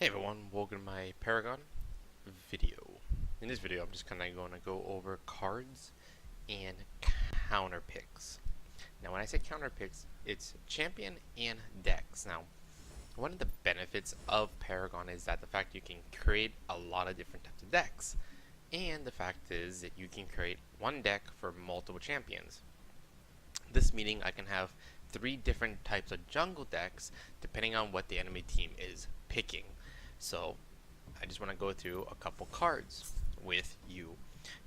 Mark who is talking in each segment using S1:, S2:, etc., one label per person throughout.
S1: Hey everyone, welcome to my Paragon video. In this video, I'm just kind of going to go over cards and counter picks. Now, when I say counter picks, it's champion and decks. Now, one of the benefits of Paragon is that the fact you can create a lot of different types of decks, and the fact is that you can create one deck for multiple champions. This meaning I can have 3 different types of jungle decks depending on what the enemy team is picking. So I just want to go through a couple cards with you.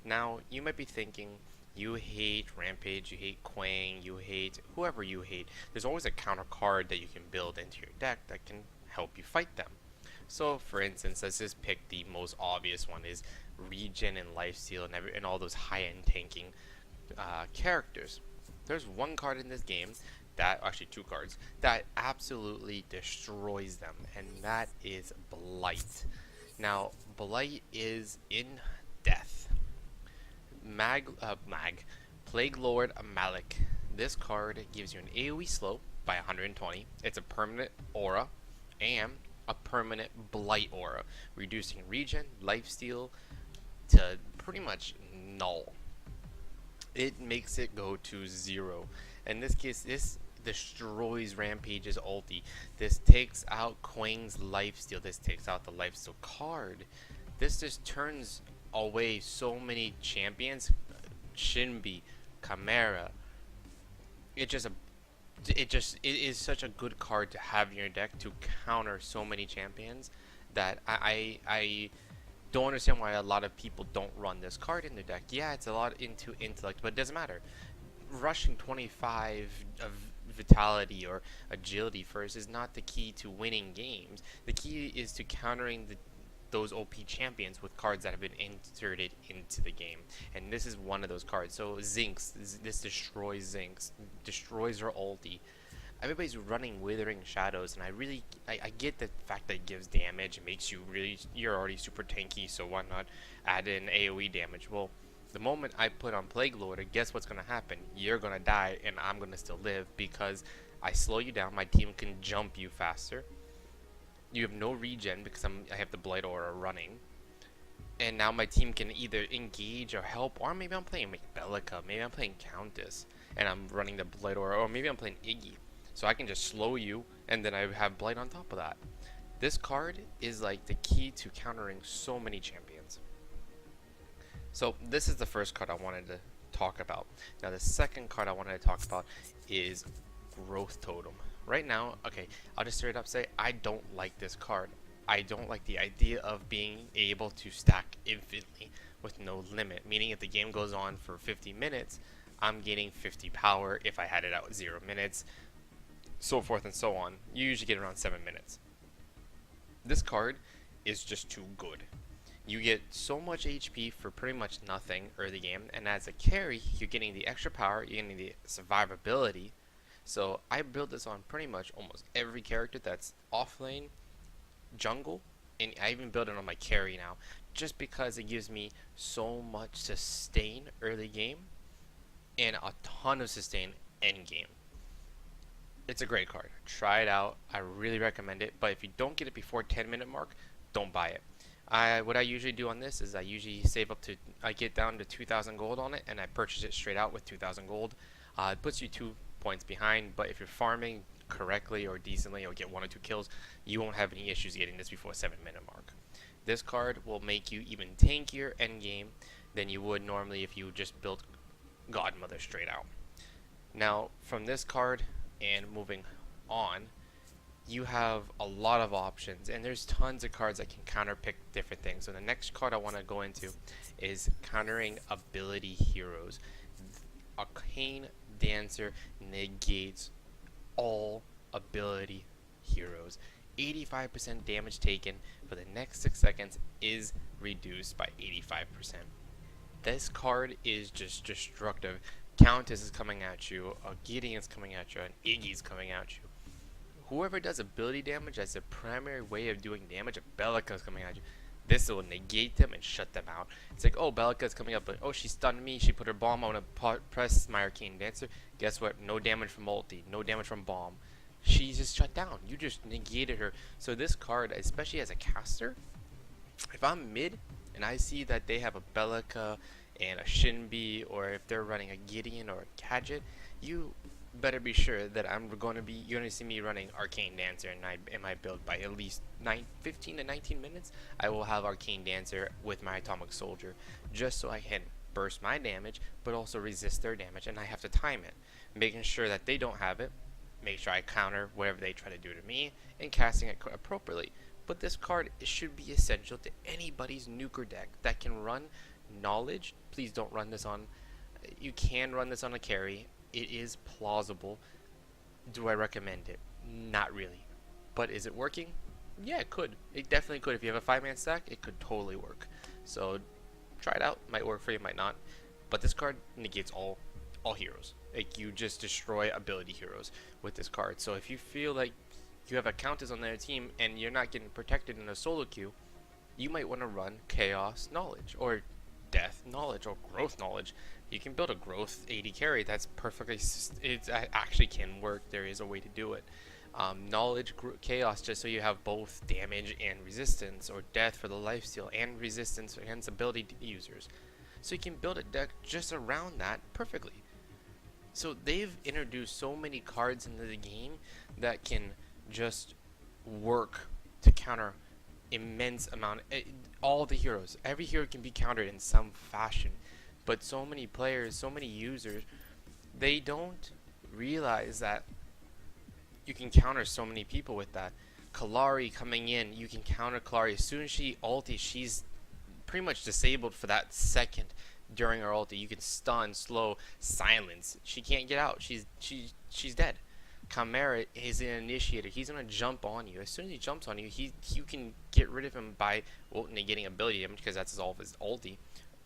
S1: Now you might be thinking, you hate Rampage, you hate Quang, you hate whoever you hate. There's always a counter card that you can build into your deck that can help you fight them. So for instance, let's just pick the most obvious one, is regen and lifesteal and all those high-end tanking characters. There's one card in this game, that actually 2 cards, that absolutely destroys them, and that is Blight. Now, Blight is in death. Plague Lord Mallenk. This card gives you an AoE slow by 120. It's a permanent aura and a permanent Blight Aura, reducing regen, lifesteal to pretty much null. It makes it go to 0. In this case, this destroys Rampage's ulti. This takes out Quang's lifesteal. This takes out the lifesteal card. This just turns away so many champions. Shinbi, Chimera. It is such a good card to have in your deck to counter so many champions that I don't understand why a lot of people don't run this card in their deck. Yeah, it's a lot into intellect, but it doesn't matter. Rushing 25 of vitality or agility first is not the key to winning games. The key is to countering those OP champions with cards that have been inserted into the game, and this is one of those cards. So Zinx, this destroys Zinx, destroys her ulti. Everybody's running Withering Shadows, and I get the fact that it gives damage. It makes you you're already super tanky, so why not add in AoE damage? Well, the moment I put on Plague Lord, guess what's gonna happen? You're gonna die, and I'm gonna still live because I slow you down. My team can jump you faster. You have no regen because I have the Blight Aura running, and now my team can either engage or help, or maybe I'm playing Bellica, maybe I'm playing Countess, and I'm running the Blight Aura, or maybe I'm playing Iggy. So I can just slow you, and then I have Blight on top of that. This card is like the key to countering so many champions. So this is the first card I wanted to talk about. Now the second card I wanted to talk about is Growth Totem. Right now, okay, I'll just straight up say I don't like this card. I don't like the idea of being able to stack infinitely with no limit. Meaning if the game goes on for 50 minutes, I'm getting 50 power if I had it out 0 minutes. So forth and so on. You usually get around 7 minutes. This card is just too good. You get so much HP for pretty much nothing early game, and as a carry, you're getting the extra power, you're getting the survivability. So I build this on pretty much almost every character that's offlane, jungle, and I even build it on my carry now, just because it gives me so much sustain early game and a ton of sustain end game. It's a great card. Try it out. I really recommend it. But if you don't get it before 10-minute mark, don't buy it. What I usually do on this is I usually save up to, I get down to 2,000 gold on it, and I purchase it straight out with 2,000 gold. It puts you 2 points behind, but if you're farming correctly or decently or get 1 or 2 kills, you won't have any issues getting this before 7-minute mark. This card will make you even tankier end game than you would normally if you just built Godmother straight out. Now, from this card and moving on, you have a lot of options, and there's tons of cards that can counter pick different things. So the next card I want to go into is countering ability heroes. Arcane Dancer negates all ability heroes. 85% damage taken for the next 6 seconds is reduced by 85%. This card is just destructive. Countess is coming at you, Gideon's coming at you, and Iggy's coming at you. Whoever does ability damage as the primary way of doing damage, if Bellica's coming at you, this will negate them and shut them out. It's like, oh, Bellica's coming up, but oh, she stunned me, she put her bomb, I want to press my Arcane Dancer. Guess what? No damage from ulti, no damage from bomb. she's just shut down. You just negated her. So this card, especially as a caster, if I'm mid and I see that they have a Bellica and a Shinbi, or if they're running a Gideon or a Gadget, you better be sure that you're going to see me running Arcane Dancer in my build by at least 15 to 19 minutes. I will have Arcane Dancer with my Atomic Soldier, just so I can burst my damage, but also resist their damage, and I have to time it, making sure that they don't have it, make sure I counter whatever they try to do to me, and casting it appropriately. But this card should be essential to anybody's nuker deck that can run Knowledge. Please don't run this on, you can run this on a carry. It is plausible. Do I recommend it? Not really. But is it working? Yeah, it could. It definitely could. If you have a 5-man stack, it could totally work. So try it out. Might work for you, might not. But this card negates all heroes. Like, you just destroy ability heroes with this card. So if you feel like you have a Countess on their team and you're not getting protected in a solo queue, you might want to run Chaos Knowledge, or Death Knowledge, or Growth Knowledge. You can build a growth 80 carry. That's perfectly, it actually can work. There is a way to do it. Knowledge, Chaos, just so you have both damage and resistance, or Death for the lifesteal and resistance against ability users. So you can build a deck just around that perfectly. So they've introduced so many cards into the game that can just work to counter immense amount, all the heroes. Every hero can be countered in some fashion. But so many players, so many users, they don't realize that you can counter so many people with that. Kalari coming in, you can counter Kalari. As soon as she ulti, she's pretty much disabled for that second during her ulti. You can stun, slow, silence. She can't get out. She's dead. Chimera is an initiator. He's gonna jump on you. As soon as he jumps on you, you can get rid of him by negating ability damage, because that's all of his ulti.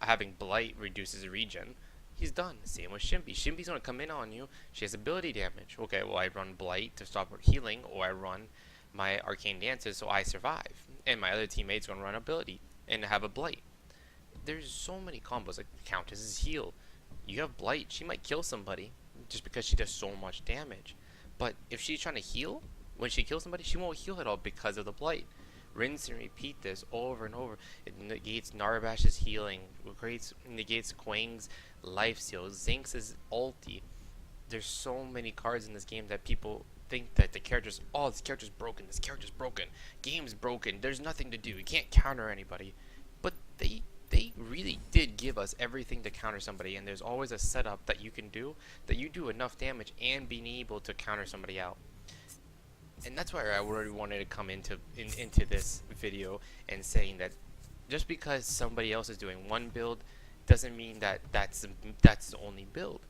S1: Having Blight reduces regen. He's done. Same with Shinbi. Shinbi's gonna come in on you. She has ability damage. Okay, well, I run Blight to stop her healing, or I run my Arcane Dancer so I survive, and my other teammate's gonna run ability and have a Blight. There's so many combos. Like Countess's heal. You have Blight. She might kill somebody just because she does so much damage. But if she's trying to heal, when she kills somebody, she won't heal at all because of the Blight. Rinse and repeat this over and over. It negates Narbash's healing, negates Quang's lifesteal, Zinx's ulti. There's so many cards in this game that people think that the character's, oh, this character's broken, this character's broken, game's broken, there's nothing to do, you can't counter anybody. But they really did give us everything to counter somebody, and there's always a setup that you can do, that you do enough damage and being able to counter somebody out. And that's why I really wanted to come into this video and saying that just because somebody else is doing one build doesn't mean that that's the only build.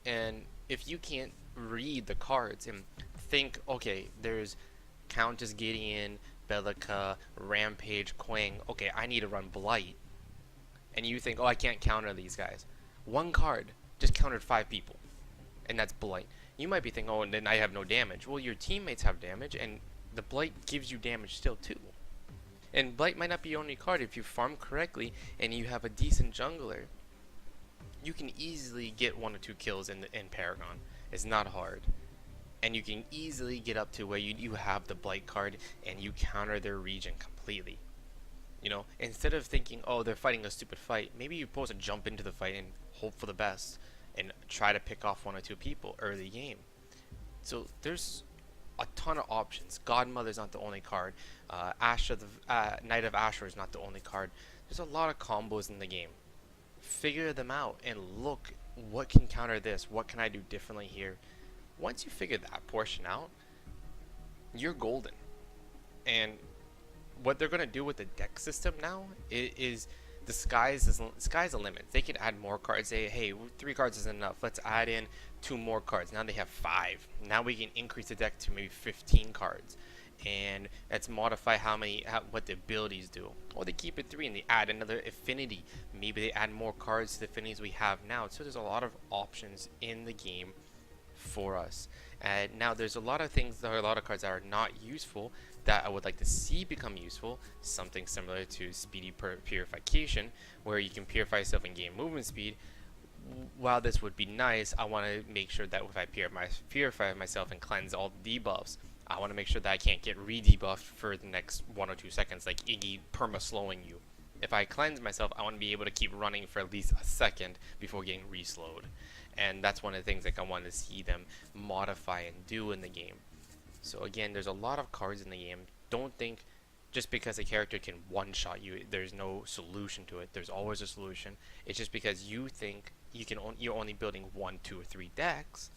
S1: And if you can't read the cards and think, okay, there's Countess, Gideon, Bellica, Rampage, Quang, okay, I need to run Blight, and you think, oh, I can't counter these guys. One card just countered 5 people, and that's Blight. You might be thinking, oh, and then I have no damage. Well, your teammates have damage, and the Blight gives you damage still too. And Blight might not be your only card. If you farm correctly and you have a decent jungler, you can easily get 1 or 2 kills in Paragon. It's not hard. And you can easily get up to where you have the Blight card and you counter their regen completely. You know, instead of thinking, oh, they're fighting a stupid fight, maybe you're supposed to jump into the fight and hope for the best and try to pick off 1 or 2 people early game. So there's a ton of options. Godmother's not the only card. Asher, the Knight of Asher is not the only card. There's a lot of combos in the game. Figure them out and look, what can counter this? What can I do differently here? Once you figure that portion out, you're golden. And what they're gonna do with the deck system now is the sky's the limit. They can add more cards. Say, hey, 3 cards isn't enough. Let's add in 2 more cards. Now they have 5. Now we can increase the deck to maybe 15 cards, and let's modify what the abilities do. Or they keep it 3 and they add another affinity. Maybe they add more cards to the affinities we have now. So there's a lot of options in the game for us. And now there's a lot of things, there are a lot of cards that are not useful that I would like to see become useful. Something similar to Speedy Purification, where you can purify yourself and gain movement speed. while this would be nice, I want to make sure that if I purify myself and cleanse all the debuffs, I want to make sure that I can't get re-debuffed for the next 1 or 2 seconds, like Iggy perma-slowing you. If I cleanse myself, I want to be able to keep running for at least a second before getting re-slowed. And that's one of the things like I want to see them modify and do in the game. So again, there's a lot of cards in the game. Don't think just because a character can one-shot you, there's no solution to it. There's always a solution. It's just because you think you're only building 1, 2, or 3 decks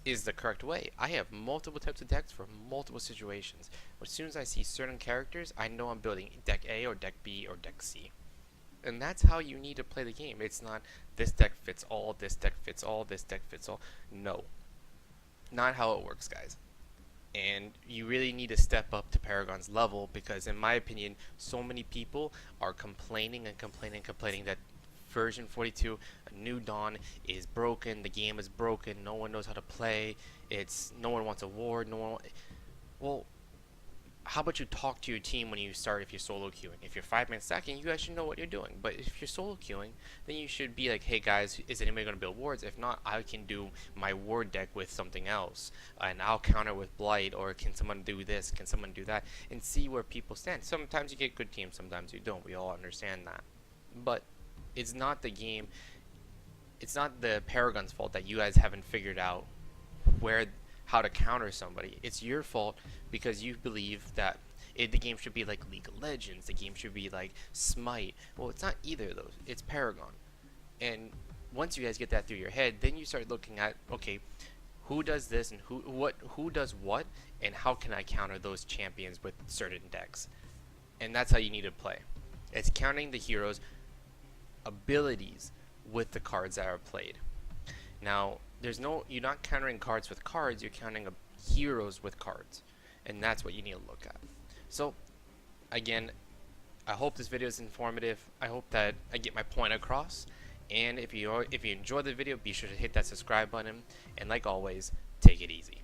S1: is the correct way. I have multiple types of decks for multiple situations. As soon as I see certain characters, I know I'm building deck A or deck B or deck C. And that's how you need to play the game. It's not this deck fits all, this deck fits all, this deck fits all. No. Not how it works, guys. And you really need to step up to Paragon's level, because in my opinion, so many people are complaining that version 42, a New Dawn, is broken, the game is broken, no one knows how to play, no one wants a ward, well, how about you talk to your team when you start if you're solo queuing? If you're 5-man stacking, you guys should know what you're doing. But if you're solo queuing, then you should be like, hey guys, is anybody going to build wards? If not, I can do my ward deck with something else, and I'll counter with Blight, or can someone do this, can someone do that, and see where people stand. Sometimes you get good teams, sometimes you don't. We all understand that. But it's not the game, it's not the Paragon's fault that you guys haven't figured out how to counter somebody. It's your fault because you believe that the game should be like League of Legends, the game should be like Smite. Well, it's not either of those. It's Paragon. And once you guys get that through your head, then you start looking at, okay, who does this and who does what, and how can I counter those champions with certain decks? And that's how you need to play. It's counting the heroes' abilities with the cards that are played. Now, you're not countering cards with cards, you're counting heroes with cards. And that's what you need to look at. So, again, I hope this video is informative. I hope that I get my point across. And if you enjoyed the video, be sure to hit that subscribe button. And like always, take it easy.